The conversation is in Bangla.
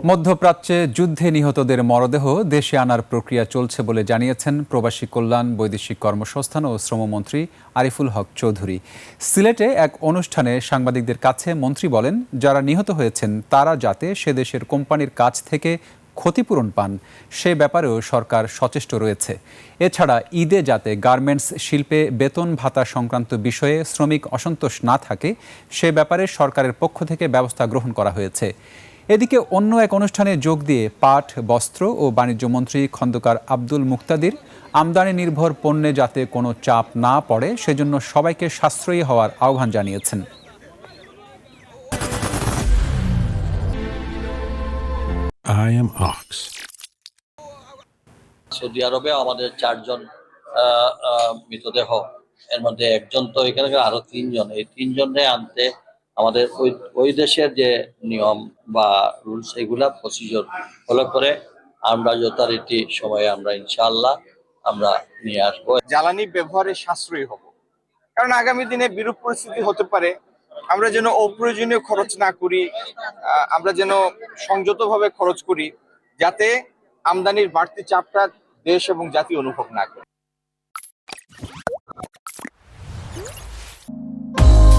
মধ্যপ্রাচ্যে যুদ্ধে নিহতদের মরদেহ দেশে আনার প্রক্রিয়া চলছে বলে জানিয়েছেন প্রবাসী কল্যাণ, বৈদেশিক কর্মসংস্থান ও শ্রমমন্ত্রী আরিফুল হক চৌধুরী। সিলেটে এক অনুষ্ঠানে সাংবাদিকদের কাছে মন্ত্রী বলেন, যারা নিহত হয়েছেন তারা যাতে সে দেশের কোম্পানির কাছ থেকে ক্ষতিপূরণ পান সে ব্যাপারেও সরকার সচেষ্ট রয়েছে। এছাড়া ঈদে যাতে গার্মেন্টস শিল্পে বেতন ভাতা সংক্রান্ত বিষয়ে শ্রমিক অসন্তোষ না থাকে সে ব্যাপারে সরকারের পক্ষ থেকে ব্যবস্থা গ্রহণ করা হয়েছে। এদিকে অন্য এক অনুষ্ঠানে যোগ দিয়ে পাট, বস্ত্র ও বাণিজ্য মন্ত্রী খন্দকার আব্দুল মুক্তাদির আমদানি নির্ভর পণ্যে যাতে কোনো চাপ না পড়ে সেজন্য সবাইকে সাশ্রয়ী হওয়ার আহ্বান জানিয়েছেন। I am Ox. সৌদি আরবে আমাদের 4 জন মৃতদেহ, এর মধ্যে একজন তো এখানে, আরো 3 জন। এই 3 জনে আনতে আমাদের ওই দেশের যে নিয়ম বা রুলস, এগুলা প্রসিজিওর ফলো করে আমরা যথারীতি সময়ে আমরা ইনশাআল্লাহ আমরা নিয়ে আসবো। জ্বালানি ব্যবহারে সাশ্রয়ী হব, কারণ আগামী দিনে বিরূপ পরিস্থিতি হতে পারে। আমরা যেন অপ্রয়োজনীয় খরচ না করি, আমরা যেন সংযতভাবে খরচ করি, যাতে আমদানির বাড়তি চাপটা দেশ এবং জাতি অনুভব না করে।